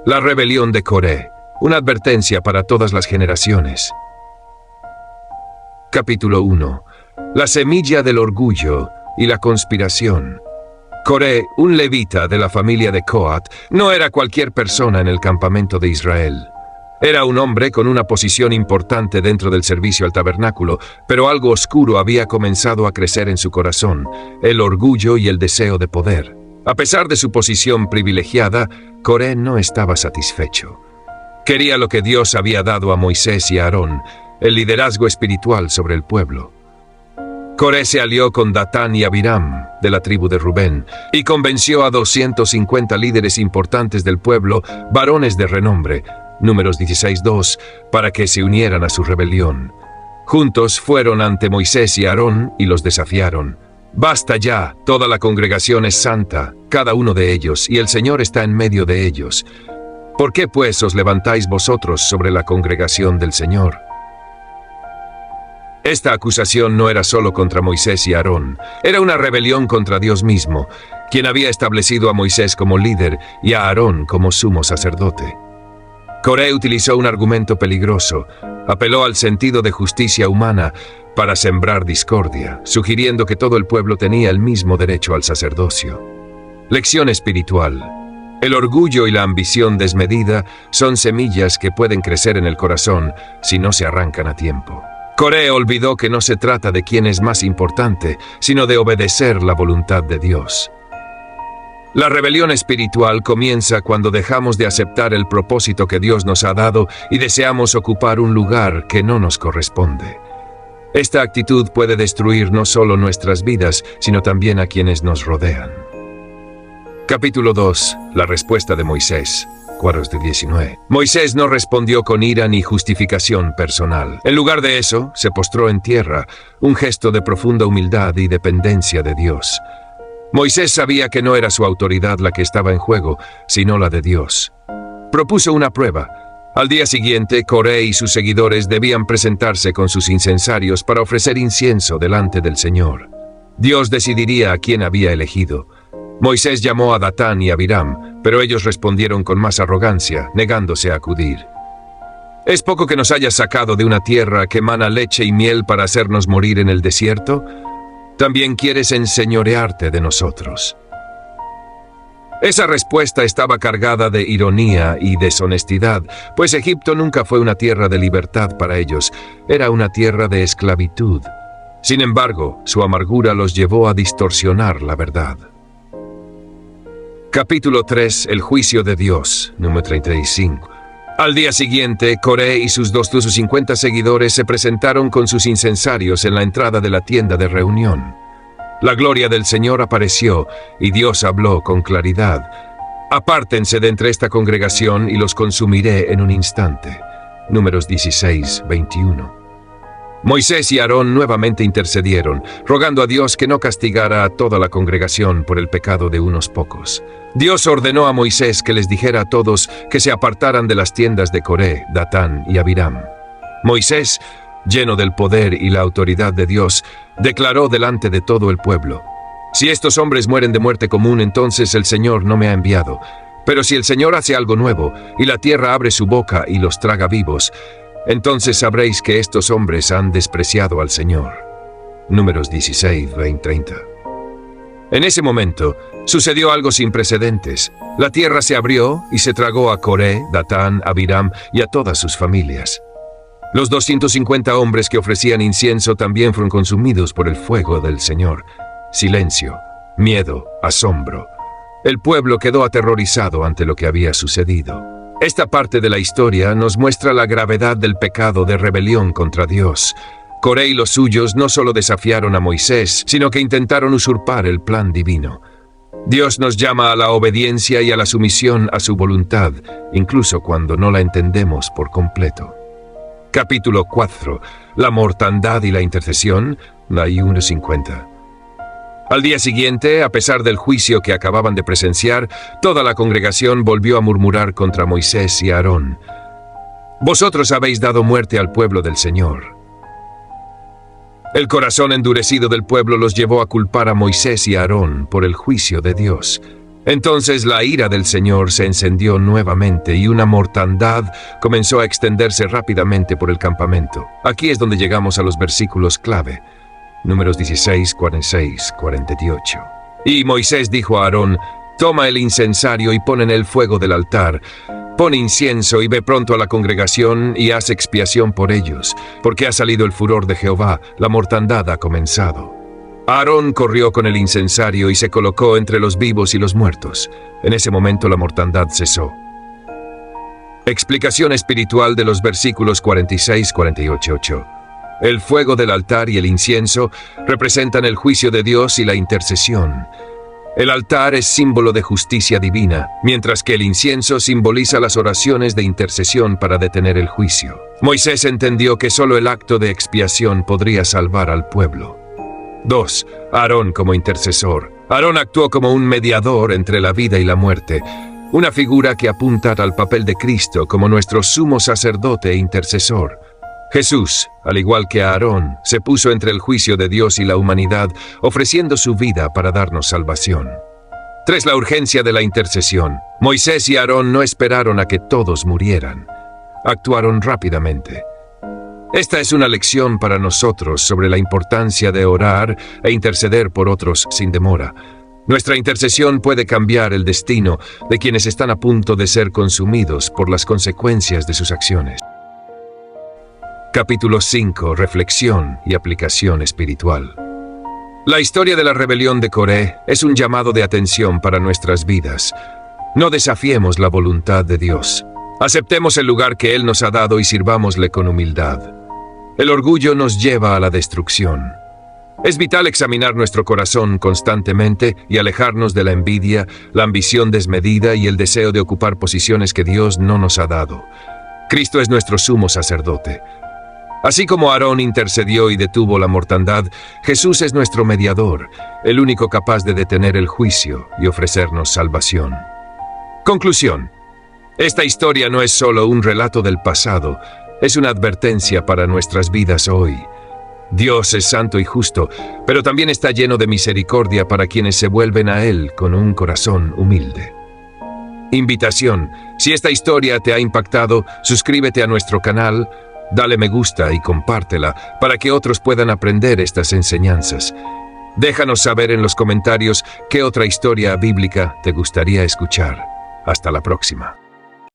La rebelión de Coré, una advertencia para todas las generaciones. Capítulo 1. La semilla del orgullo y la conspiración. Coré, un levita de la familia de Coat, no era cualquier persona en el campamento de Israel. Era un hombre con una posición importante dentro del servicio al tabernáculo, pero algo oscuro había comenzado a crecer en su corazón, el orgullo y el deseo de poder. A pesar de su posición privilegiada, Coré no estaba satisfecho. Quería lo que Dios había dado a Moisés y a Aarón, el liderazgo espiritual sobre el pueblo. Coré se alió con Datán y Abiram, de la tribu de Rubén, y convenció a 250 líderes importantes del pueblo, varones de renombre, Números 16:2, para que se unieran a su rebelión. Juntos fueron ante Moisés y Aarón y los desafiaron. «Basta ya, toda la congregación es santa, cada uno de ellos, y el Señor está en medio de ellos. ¿Por qué pues os levantáis vosotros sobre la congregación del Señor?» Esta acusación no era solo contra Moisés y Aarón, era una rebelión contra Dios mismo, quien había establecido a Moisés como líder y a Aarón como sumo sacerdote. Coré utilizó un argumento peligroso, apeló al sentido de justicia humana para sembrar discordia, sugiriendo que todo el pueblo tenía el mismo derecho al sacerdocio. Lección espiritual. El orgullo y la ambición desmedida son semillas que pueden crecer en el corazón si no se arrancan a tiempo. Coré olvidó que no se trata de quién es más importante, sino de obedecer la voluntad de Dios. La rebelión espiritual comienza cuando dejamos de aceptar el propósito que Dios nos ha dado y deseamos ocupar un lugar que no nos corresponde. Esta actitud puede destruir no solo nuestras vidas, sino también a quienes nos rodean. Capítulo 2. La respuesta de Moisés. Cuadros de 19. Moisés no respondió con ira ni justificación personal. En lugar de eso, se postró en tierra, un gesto de profunda humildad y dependencia de Dios. Moisés sabía que no era su autoridad la que estaba en juego, sino la de Dios. Propuso una prueba. Al día siguiente, Coré y sus seguidores debían presentarse con sus incensarios para ofrecer incienso delante del Señor. Dios decidiría a quién había elegido. Moisés llamó a Datán y Abiram, pero ellos respondieron con más arrogancia, negándose a acudir. ¿Es poco que nos hayas sacado de una tierra que emana leche y miel para hacernos morir en el desierto? ¿También quieres enseñorearte de nosotros? Esa respuesta estaba cargada de ironía y deshonestidad, pues Egipto nunca fue una tierra de libertad para ellos, era una tierra de esclavitud. Sin embargo, su amargura los llevó a distorsionar la verdad. Capítulo 3. El juicio de Dios. Número 35. Al día siguiente, Coré y sus 250 seguidores se presentaron con sus incensarios en la entrada de la tienda de reunión. La gloria del Señor apareció, y Dios habló con claridad. «Apártense de entre esta congregación y los consumiré en un instante». Números 16:21. Moisés y Aarón nuevamente intercedieron, rogando a Dios que no castigara a toda la congregación por el pecado de unos pocos. Dios ordenó a Moisés que les dijera a todos que se apartaran de las tiendas de Coré, Datán y Abiram. Moisés, lleno del poder y la autoridad de Dios, declaró delante de todo el pueblo: «Si estos hombres mueren de muerte común, entonces el Señor no me ha enviado. Pero si el Señor hace algo nuevo, y la tierra abre su boca y los traga vivos, entonces sabréis que estos hombres han despreciado al Señor». Números 16:20-30. En ese momento, sucedió algo sin precedentes. La tierra se abrió y se tragó a Coré, Datán, Abiram y a todas sus familias. Los 250 hombres que ofrecían incienso también fueron consumidos por el fuego del Señor. Silencio, miedo, asombro. El pueblo quedó aterrorizado ante lo que había sucedido. Esta parte de la historia nos muestra la gravedad del pecado de rebelión contra Dios. Coré y los suyos no solo desafiaron a Moisés, sino que intentaron usurpar el plan divino. Dios nos llama a la obediencia y a la sumisión a su voluntad, incluso cuando no la entendemos por completo. Capítulo 4. La mortandad y la intercesión. 1:50. Al día siguiente, a pesar del juicio que acababan de presenciar, toda la congregación volvió a murmurar contra Moisés y Aarón. «Vosotros habéis dado muerte al pueblo del Señor». El corazón endurecido del pueblo los llevó a culpar a Moisés y a Aarón por el juicio de Dios. Entonces la ira del Señor se encendió nuevamente y una mortandad comenzó a extenderse rápidamente por el campamento. Aquí es donde llegamos a los versículos clave, Números 16, 46, 48. Y Moisés dijo a Aarón: «Toma el incensario y pon en el fuego del altar. Pon incienso y ve pronto a la congregación y haz expiación por ellos, porque ha salido el furor de Jehová, la mortandad ha comenzado». Aarón corrió con el incensario y se colocó entre los vivos y los muertos. En ese momento la mortandad cesó. Explicación espiritual de los versículos 46, 48. El fuego del altar y el incienso representan el juicio de Dios y la intercesión. El altar es símbolo de justicia divina, mientras que el incienso simboliza las oraciones de intercesión para detener el juicio. Moisés entendió que solo el acto de expiación podría salvar al pueblo. 2. Aarón como intercesor. Aarón actuó como un mediador entre la vida y la muerte, una figura que apunta al papel de Cristo como nuestro sumo sacerdote e intercesor. Jesús, al igual que Aarón, se puso entre el juicio de Dios y la humanidad, ofreciendo su vida para darnos salvación. 3. La urgencia de la intercesión. Moisés y Aarón no esperaron a que todos murieran. Actuaron rápidamente. Esta es una lección para nosotros sobre la importancia de orar e interceder por otros sin demora. Nuestra intercesión puede cambiar el destino de quienes están a punto de ser consumidos por las consecuencias de sus acciones. Capítulo 5. Reflexión y aplicación espiritual. La historia de la rebelión de Coré es un llamado de atención para nuestras vidas. No desafiemos la voluntad de Dios. Aceptemos el lugar que Él nos ha dado y sirvámosle con humildad. El orgullo nos lleva a la destrucción. Es vital examinar nuestro corazón constantemente y alejarnos de la envidia, la ambición desmedida y el deseo de ocupar posiciones que Dios no nos ha dado. Cristo es nuestro sumo sacerdote. Así como Aarón intercedió y detuvo la mortandad, Jesús es nuestro mediador, el único capaz de detener el juicio y ofrecernos salvación. Conclusión. Esta historia no es solo un relato del pasado, es una advertencia para nuestras vidas hoy. Dios es santo y justo, pero también está lleno de misericordia para quienes se vuelven a Él con un corazón humilde. Invitación: si esta historia te ha impactado, suscríbete a nuestro canal, dale me gusta y compártela para que otros puedan aprender estas enseñanzas. Déjanos saber en los comentarios qué otra historia bíblica te gustaría escuchar. Hasta la próxima.